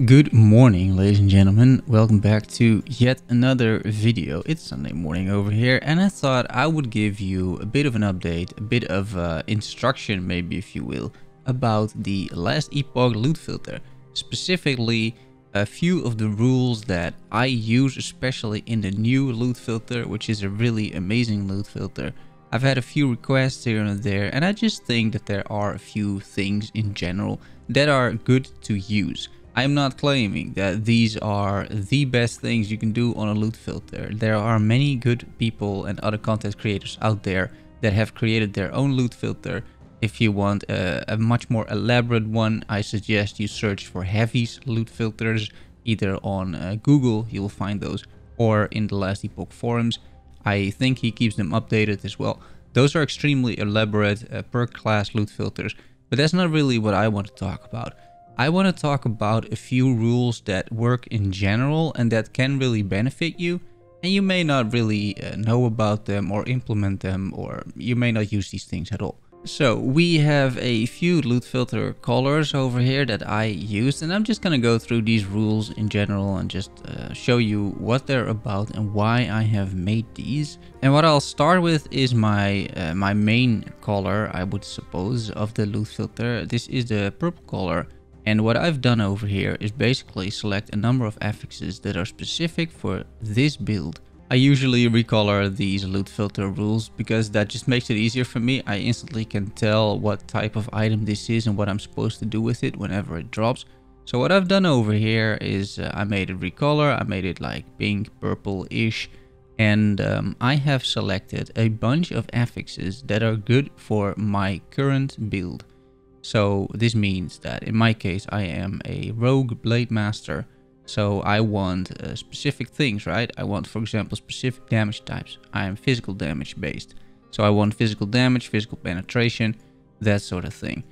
Good morning, ladies and gentlemen. Welcome back to yet another video. It's Sunday morning over here, and I thought I would give you a bit of an update, a bit of instruction, maybe if you will, about the Last Epoch Loot Filter. Specifically, a few of the rules that I use, especially in the new loot filter, which is a really amazing loot filter. I've had a few requests here and there, and I just think that there are a few things in general that are good to use. I'm not claiming that these are the best things you can do on a loot filter. There are many good people and other content creators out there that have created their own loot filter. If you want a much more elaborate one, I suggest you search for Heavy's loot filters, either on Google, you'll find those, or in the Last Epoch forums. I think he keeps them updated as well. Those are extremely elaborate per class loot filters, but that's not really what I want to talk about. I want to talk about a few rules that work in general and that can really benefit you, and you may not really know about them or implement them, or you may not use these things at all. So we have a few loot filter colors over here that I used, and I'm just going to go through these rules in general and just show you what they're about and why I have made these. And what I'll start with is my main color, I would suppose, of the loot filter. This is the purple color. And what I've done over here is basically select a number of affixes that are specific for this build. I usually recolor these loot filter rules because that just makes it easier for me. I instantly can tell what type of item this is and what I'm supposed to do with it whenever it drops. So what I've done over here is I made it recolor. I made it like pink, purple-ish. And I have selected a bunch of affixes that are good for my current build. So this means that in my case I am a rogue blade master, so I want specific things, right? I want, for example, specific damage types. I am physical damage based, so I want physical damage, physical penetration, that sort of thing.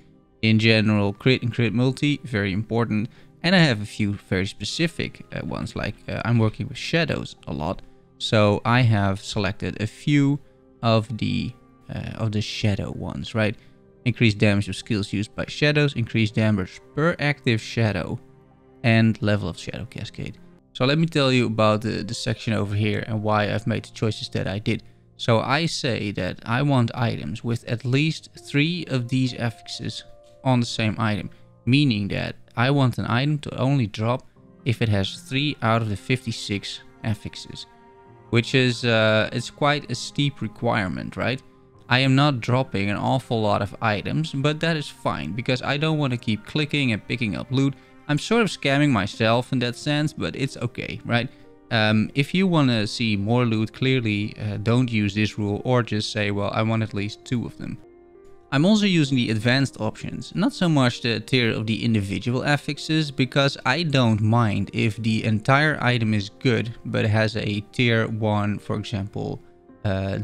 In general, crit and crit multi, very important, and I have a few very specific ones, like I'm working with shadows a lot, so I have selected a few of the shadow ones, right? Increased damage of skills used by shadows, increased damage per active shadow, and level of shadow cascade. So let me tell you about the section over here and why I've made the choices that I did. So I say that I want items with at least 3 of these affixes on the same item, meaning that I want an item to only drop if it has 3 out of the 56 affixes, which is it's quite a steep requirement, right? I am not dropping an awful lot of items, but that is fine because I don't want to keep clicking and picking up loot. I'm sort of scamming myself in that sense, but it's okay, right? If you want to see more loot, clearly don't use this rule, or just say, well, I want at least 2 of them. I'm also using the advanced options, not so much the tier of the individual affixes, because I don't mind if the entire item is good, but it has a tier 1, for example,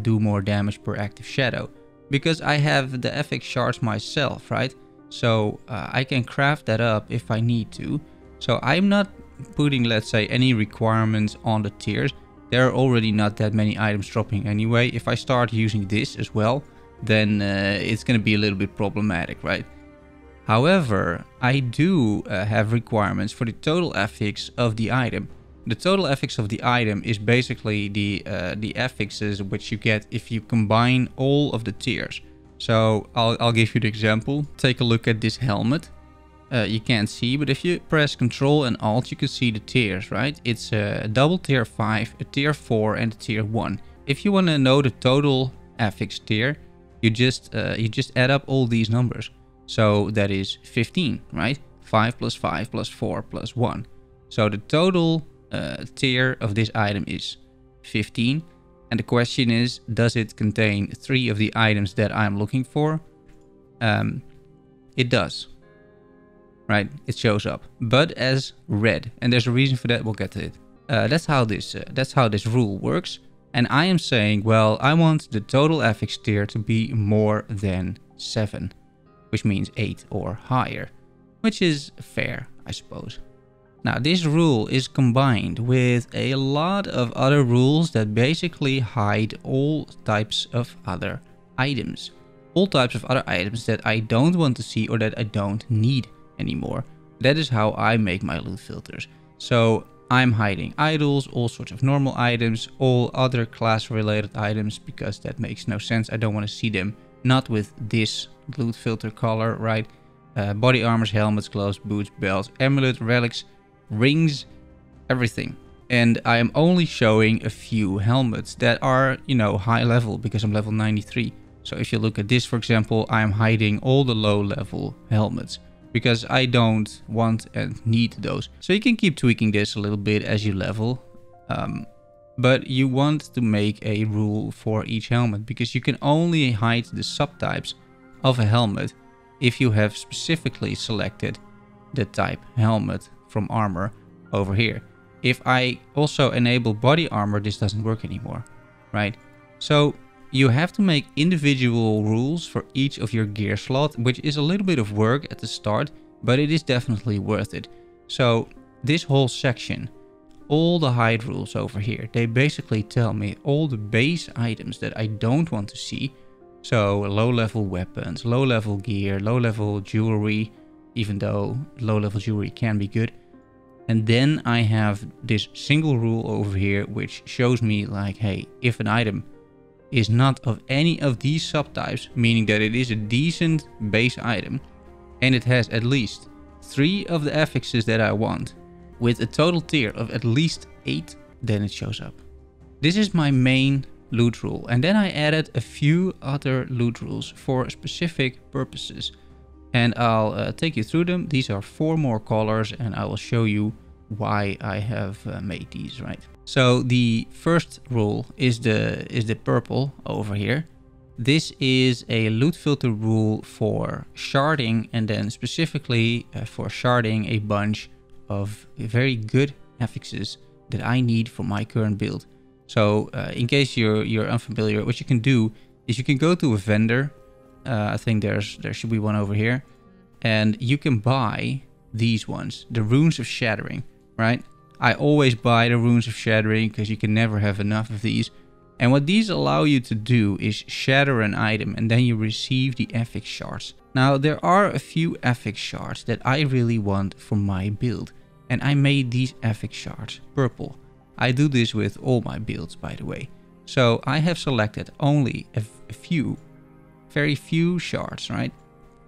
do more damage per active shadow, because I have the affix shards myself, right? So I can craft that up if I need to. So I'm not putting, let's say, any requirements on the tiers. There are already not that many items dropping anyway. If I start using this as well, then it's going to be a little bit problematic, right? However, I do have requirements for the total affix of the item. The total affix of the item is basically the affixes which you get if you combine all of the tiers. So I'll give you the example. Take a look at this helmet. You can't see, but if you press Ctrl and Alt, you can see the tiers, right? It's a double tier 5, a tier 4, and a tier 1. If you want to know the total affix tier, you just add up all these numbers. So that is 15, right? 5 plus 5 plus 4 plus 1. So the total tier of this item is 15, and the question is, does it contain 3 of the items that I'm looking for? It does, right? It shows up, but as red, and there's a reason for that. We'll get to it. That's how this rule works, and I am saying, well, I want the total affix tier to be more than 7, which means 8 or higher, which is fair, I suppose. Now, this rule is combined with a lot of other rules that basically hide all types of other items. All types of other items that I don't want to see or that I don't need anymore. That is how I make my loot filters. So I'm hiding idols, all sorts of normal items, all other class related items, because that makes no sense. I don't want to see them, not with this loot filter color, right? Body armors, helmets, gloves, boots, belts, amulet, relics, rings, everything. And I am only showing a few helmets that are, you know, high level, because I'm level 93. So if you look at this, for example, I'm hiding all the low level helmets, because I don't want and need those. So you can keep tweaking this a little bit as you level. But you want to make a rule for each helmet, because you can only hide the subtypes of a helmet if you have specifically selected the type helmet from armor over here. If I also enable body armor, this doesn't work anymore, right? So you have to make individual rules for each of your gear slot, which is a little bit of work at the start, but it is definitely worth it. So this whole section, all the hide rules over here, they basically tell me all the base items that I don't want to see. So low level weapons, low level gear, low level jewelry, even though low level jewelry can be good. And then I have this single rule over here, which shows me like, hey, if an item is not of any of these subtypes, meaning that it is a decent base item, and it has at least 3 of the affixes that I want, with a total tier of at least 8, then it shows up. This is my main loot rule. And then I added a few other loot rules for specific purposes. And I'll take you through them. These are 4 more colors, and I will show you why I have made these, right? So the first rule is the purple over here. This is a loot filter rule for sharding, and then specifically for sharding a bunch of very good affixes that I need for my current build. So in case you're unfamiliar, what you can do is you can go to a vendor. I think there should be one over here, and you can buy these ones, the runes of shattering, right? I always buy the runes of shattering because you can never have enough of these. And what these allow you to do is shatter an item, and then you receive the affix shards. Now there are a few affix shards that I really want for my build, and I made these affix shards purple. I do this with all my builds, by the way. So I have selected only a few, very few shards, right,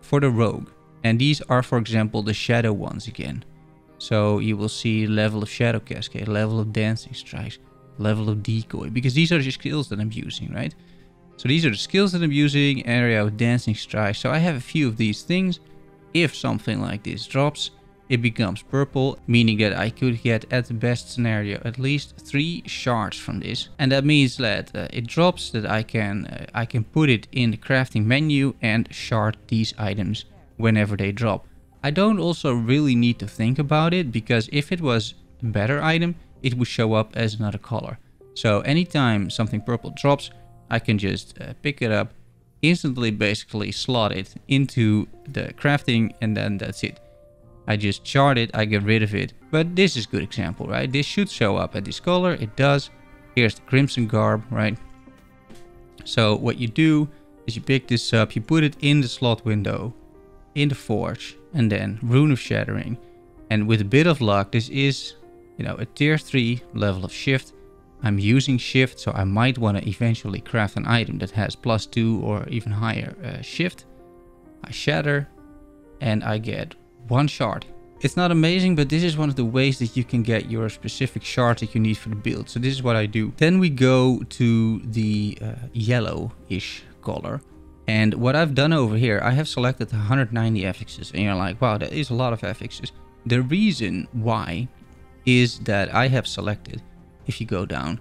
for the rogue. And these are, for example, the shadow ones again. So you will see level of shadow cascade, level of dancing strikes, level of decoy, because these are the skills that I'm using, right? So these are the skills that I'm using, area of dancing strikes. So I have a few of these things. If something like this drops, it becomes purple, meaning that I could get, at the best scenario, at least 3 shards from this. And that means that it drops, that I can put it in the crafting menu and shard these items whenever they drop. I don't also really need to think about it, because if it was a better item, it would show up as another color. So anytime something purple drops, I can just pick it up, instantly basically slot it into the crafting, and then that's it. I just shard it, I get rid of it. But this is a good example, right? This should show up at this color, it does. Here's the crimson garb, right? So what you do is you pick this up, you put it in the slot window, in the forge, and then rune of shattering. And with a bit of luck, this is, you know, a tier 3 level of shift. I'm using shift, so I might want to eventually craft an item that has +2 or even higher shift. I shatter, and I get 1 shard. It's not amazing, but this is one of the ways that you can get your specific shards that you need for the build. So this is what I do. Then we go to the yellow-ish color. And what I've done over here, I have selected 190 affixes. And you're like, wow, that is a lot of affixes. The reason why is that I have selected, if you go down,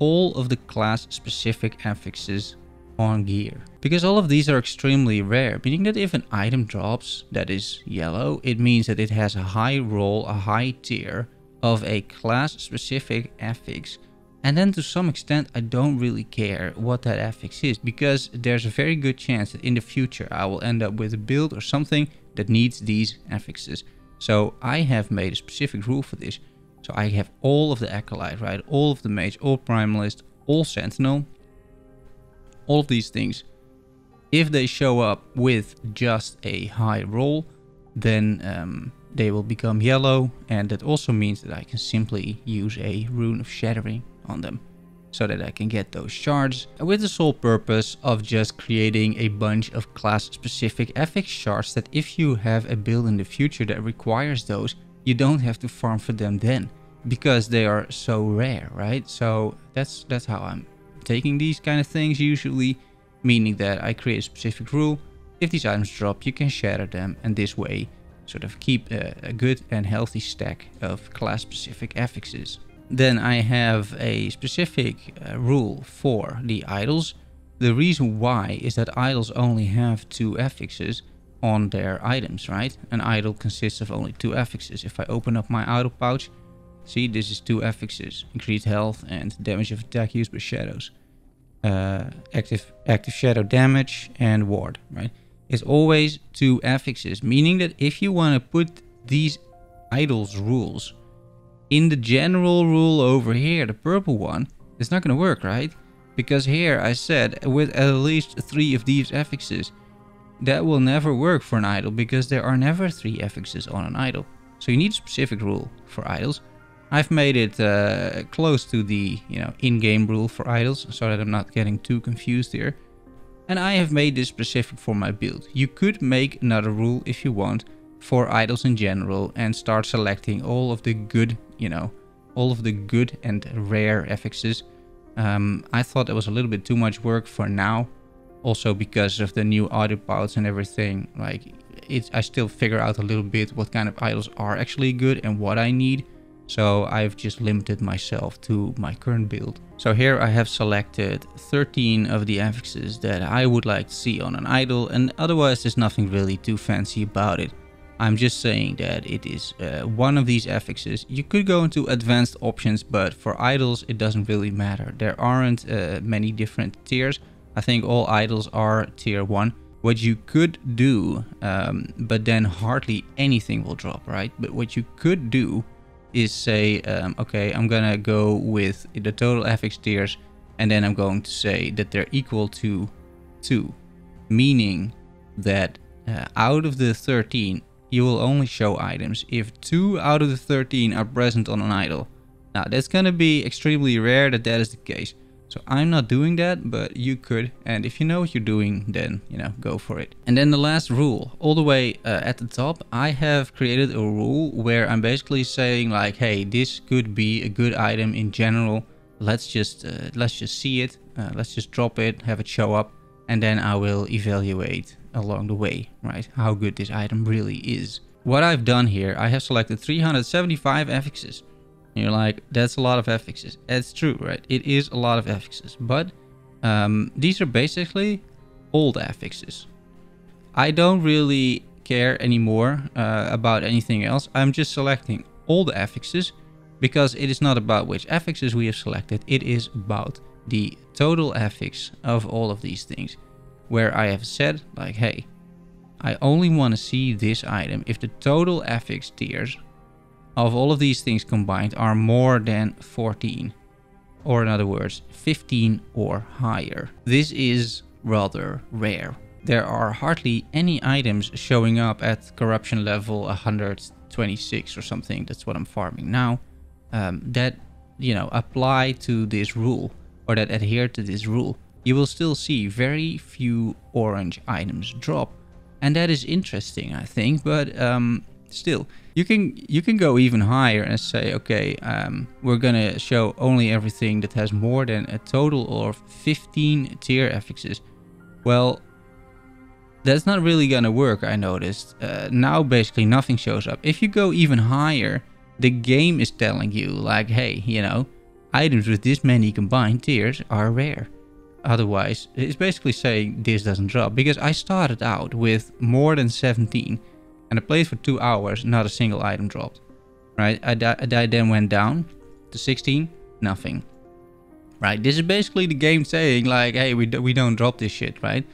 all of the class-specific affixes on gear. Because all of these are extremely rare, meaning that if an item drops that is yellow, it means that it has a high roll, a high tier of a class-specific affix. And then to some extent, I don't really care what that affix is, because there's a very good chance that in the future I will end up with a build or something that needs these affixes. So I have made a specific rule for this. So I have all of the Acolyte, right? All of the Mage, all Primalist, all Sentinel. All of these things. If they show up with just a high roll, then they will become yellow, and that also means that I can simply use a rune of Shattering on them so that I can get those shards, with the sole purpose of just creating a bunch of class specific affix shards that if you have a build in the future that requires those, you don't have to farm for them then, because they are so rare, right? So that's how I'm taking these kind of things usually, meaning that I create a specific rule. If these items drop, you can shatter them, and this way sort of keep a good and healthy stack of class specific affixes. Then I have a specific rule for the idols. The reason why is that idols only have 2 affixes on their items, right? An idol consists of only 2 affixes. If I open up my idol pouch, see, this is 2 affixes: increased health and damage of attack used by shadows, active shadow damage, and ward, right? It's always 2 affixes, meaning that if you want to put these idols rules in the general rule over here, the purple one, it's not going to work, right? Because here I said with at least 3 of these affixes, that will never work for an idol, because there are never 3 affixes on an idol. So you need a specific rule for idols. I've made it close to the in-game rule for idols, so that I'm not getting too confused here. And I have made this specific for my build. You could make another rule if you want for idols in general and start selecting all of the good, all of the good and rare affixes. I thought it was a little bit too much work for now. Also because of the new audio pouch and everything, like I still figure out a little bit what kind of idols are actually good and what I need. So I've just limited myself to my current build. So here I have selected 13 of the affixes that I would like to see on an idol, and otherwise there's nothing really too fancy about it. I'm just saying that it is one of these affixes. You could go into advanced options, but for idols it doesn't really matter. There aren't many different tiers. I think all idols are tier 1. What you could do, but then hardly anything will drop, right? But what you could do is say, okay, I'm gonna go with the total affix tiers, and then I'm going to say that they're equal to 2, meaning that out of the 13, you will only show items if 2 out of the 13 are present on an idol. Now that's gonna be extremely rare that is the case. So I'm not doing that, but you could, and if you know what you're doing, then go for it. And then the last rule, all the way at the top, I have created a rule where I'm basically saying like, hey, this could be a good item in general. Let's just see it. Let's just drop it, have it show up, and then I will evaluate along the way, right, how good this item really is. What I've done here, I have selected 375 affixes. You're like, that's a lot of affixes. It's true, right? It is a lot of affixes, but these are basically old affixes. I don't really care anymore about anything else. I'm just selecting old affixes because it is not about which affixes we have selected. It is about the total affix of all of these things, where I have said like, hey, I only want to see this item if the total affix tiers of all of these things combined are more than 14, or in other words 15 or higher. This is rather rare. There are hardly any items showing up at corruption level 126 or something, that's what I'm farming now, that apply to this rule or that adhere to this rule. You will still see very few orange items drop, and that is interesting, I think, but still, you can go even higher and say, okay, we're gonna show only everything that has more than a total of 15 tier affixes. Well, that's not really gonna work, I noticed. Now basically nothing shows up. If you go even higher, the game is telling you like, hey, items with this many combined tiers are rare. Otherwise, it's basically saying this doesn't drop, because I started out with more than 17 and I played for 2 hours, not a single item dropped, right? I then went down to 16, nothing, right? This is basically the game saying like, hey, we don't drop this shit, right?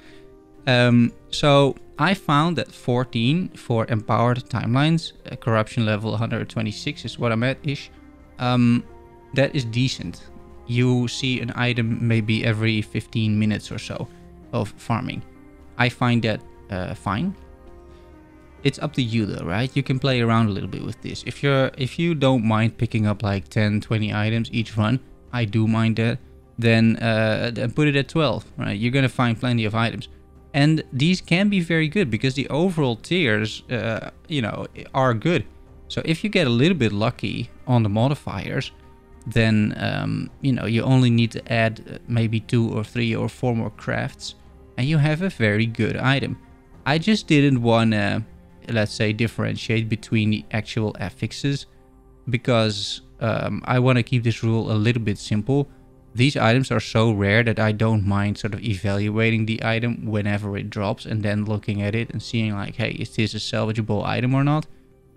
So I found that 14 for empowered timelines, corruption level 126 is what I'm at ish. That is decent. You see an item maybe every 15 minutes or so of farming. I find that fine. It's up to you though, right? You can play around a little bit with this. If you don't mind picking up like 10, 20 items each run, I do mind that, then put it at 12, right? You're gonna find plenty of items. And these can be very good because the overall tiers, you know, are good. So if you get a little bit lucky on the modifiers, then, you know, you only need to add maybe 2 or 3 or 4 more crafts and you have a very good item. I just didn't want to, let's say, differentiate between the actual affixes because I want to keep this rule a little bit simple. These items are so rare that I don't mind sort of evaluating the item whenever it drops and then looking at it and seeing like, hey, is this a salvageable item or not?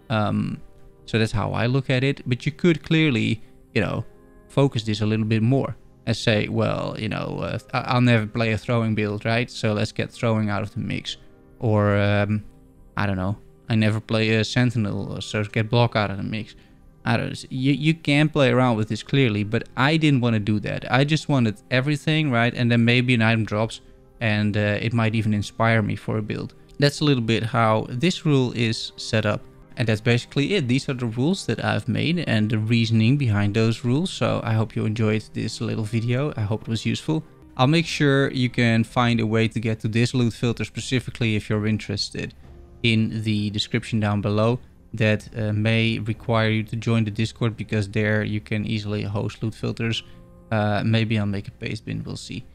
So that's how I look at it. But you could clearly, you know, focus this a little bit more and say, well, you know, I'll never play a throwing build, right? So let's get throwing out of the mix. Or, I don't know, I never play a sentinel, so get block out of the mix. I don't know. You can play around with this clearly, but I didn't want to do that. I just wanted everything, right? And then maybe an item drops and it might even inspire me for a build. That's a little bit how this rule is set up. And that's basically it. These are the rules that I've made and the reasoning behind those rules. So I hope you enjoyed this little video. I hope it was useful. I'll make sure you can find a way to get to this loot filter specifically if you're interested in the description down below. That may require you to join the Discord because there you can easily host loot filters. Maybe I'll make a paste bin, we'll see.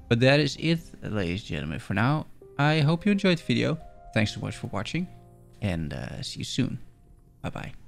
But that is it, ladies and gentlemen, for now. I hope you enjoyed the video. Thanks so much for watching and see you soon. Bye bye.